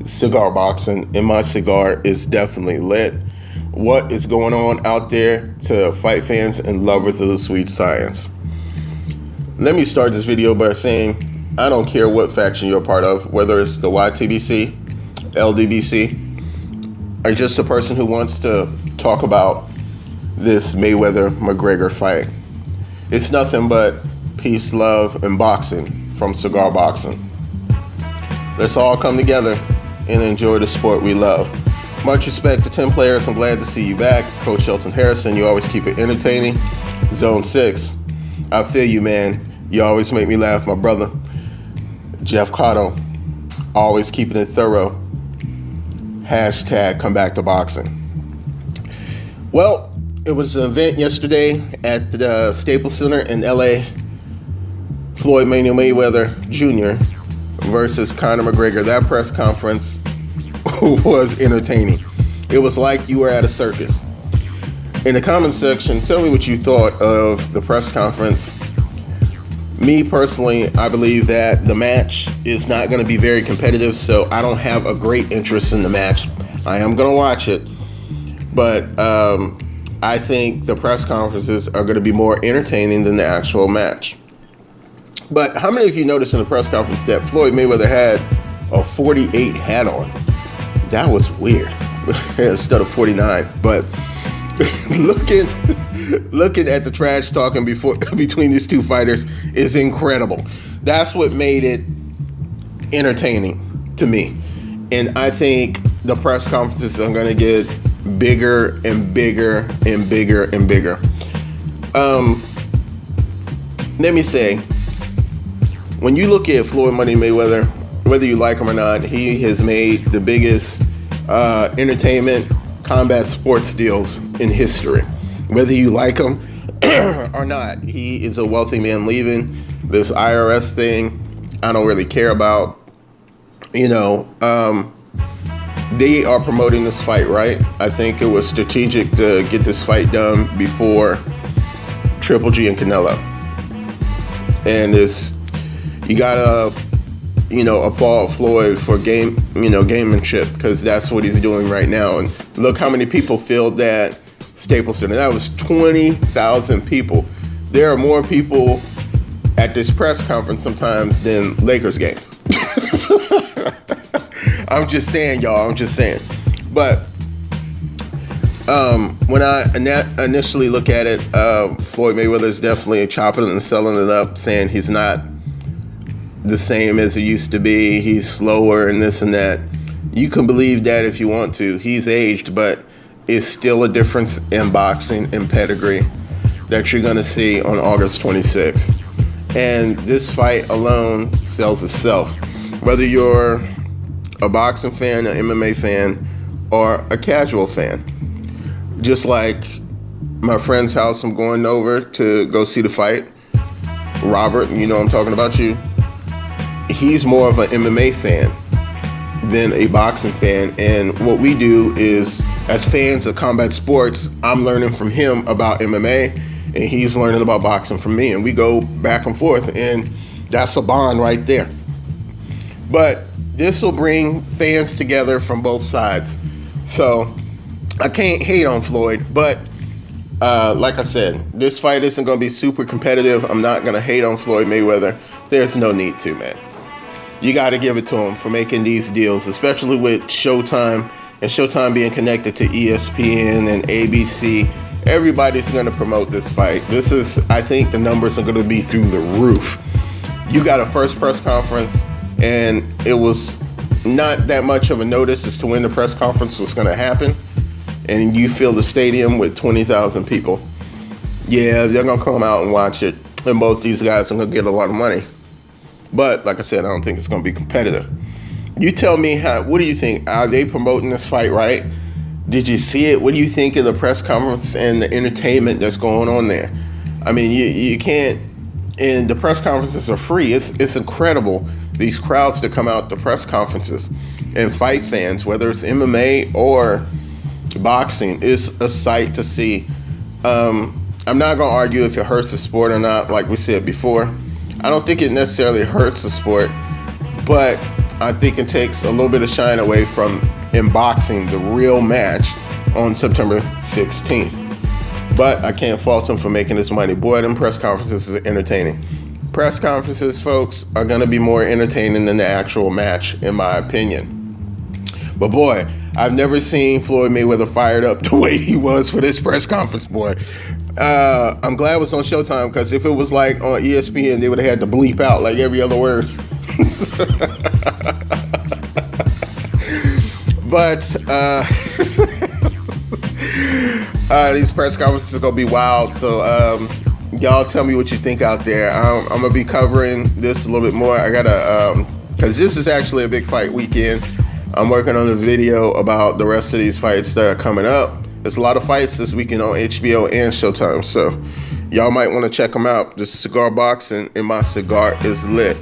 cigar boxing, and my cigar is definitely lit. What is going on out there to fight fans and lovers of the sweet science? Let me start this video by saying I don't care what faction you're a part of, whether it's the YTBC, LDBC, or just a person who wants to talk about this Mayweather-McGregor fight. It's nothing but peace, love, and boxing from cigar boxing. Let's all come together and enjoy the sport we love. Much respect to 10 players. I'm glad to see you back. Coach Shelton Harrison, you always keep it entertaining. Zone 6, I feel you, man. You always make me laugh, my brother. Jeff Cotto, always keeping it thorough. Hashtag come back to boxing. Well, it was an event yesterday at the Staples Center in LA. Floyd Mayweather Jr. versus Conor McGregor. That press conference was entertaining. It was like you were at a circus. In the comment section, tell me what you thought of the press conference. Me personally, I believe that the match is not going to be very competitive, so I don't have a great interest in the match. I am going to watch it, but I think the press conferences are going to be more entertaining than the actual match. But how many of you noticed in the press conference that Floyd Mayweather had a 48 hat on? That was weird instead of 49. But looking at the trash talking between these two fighters is incredible. That's what made it entertaining to me. And I think the press conferences are going to get bigger and bigger and bigger and bigger. Let me say, when you look at Floyd Money Mayweather, whether you like him or not, he has made the biggest entertainment combat sports deals in history. Whether you like him or not, he is a wealthy man leaving. This IRS thing, I don't really care about. You know, they are promoting this fight, right? I think it was strategic to get this fight done before Triple G and Canelo. And you gotta, applaud Floyd for gamemanship, because that's what he's doing right now. And look how many people filled that Staples Center. That was 20,000 people. There are more people at this press conference sometimes than Lakers games. I'm just saying, y'all. I'm just saying. But when I initially look at it, Floyd Mayweather is definitely chopping it and selling it up, saying he's not the same as he used to be. He's slower and this and that. You can believe that if you want to. He's aged, but it's still a difference in boxing and pedigree that you're going to see on August 26th. And this fight alone sells itself. Whether you're a boxing fan, an MMA fan, or a casual fan. Just like my friend's house I'm going over to go see the fight, Robert, you know I'm talking about you. He's more of an MMA fan than a boxing fan. And what we do is, as fans of combat sports, I'm learning from him about MMA, and he's learning about boxing from me. And we go back and forth, and that's a bond right there. But this will bring fans together from both sides. So I can't hate on Floyd, but like I said, this fight isn't going to be super competitive. I'm not going to hate on Floyd Mayweather. There's no need to, man. You got to give it to him for making these deals, especially with Showtime, and Showtime being connected to ESPN and ABC. Everybody's going to promote this fight. I think the numbers are going to be through the roof. You got a first press conference, and it was not that much of a notice as to when the press conference was going to happen. And you fill the stadium with 20,000 people. Yeah, they're going to come out and watch it. And both these guys are going to get a lot of money. But like I said, I don't think it's going to be competitive. You tell me, what do you think? Are they promoting this fight right? Did you see it? What do you think of the press conference and the entertainment that's going on there? I mean, you can't, and the press conferences are free. It's incredible, these crowds that come out to press conferences. And fight fans, whether it's MMA or boxing, is a sight to see. I'm not going to argue if it hurts the sport or not, like we said before. I don't think it necessarily hurts the sport, but I think it takes a little bit of shine away from in boxing, the real match on September 16th. But I can't fault him for making this money. Boy, them press conferences are entertaining. Press conferences, folks, are going to be more entertaining than the actual match, in my opinion. But boy, I've never seen Floyd Mayweather fired up the way he was for this press conference, boy. I'm glad it was on Showtime, because if it was like on ESPN, they would have had to bleep out like every other word. But these press conferences are going to be wild. So y'all tell me what you think out there. I'm going to be covering this a little bit more. I got to, because this is actually a big fight weekend. I'm working on a video about the rest of these fights that are coming up. There's a lot of fights this weekend on HBO and Showtime, so y'all might want to check them out. This cigar box and my cigar is lit.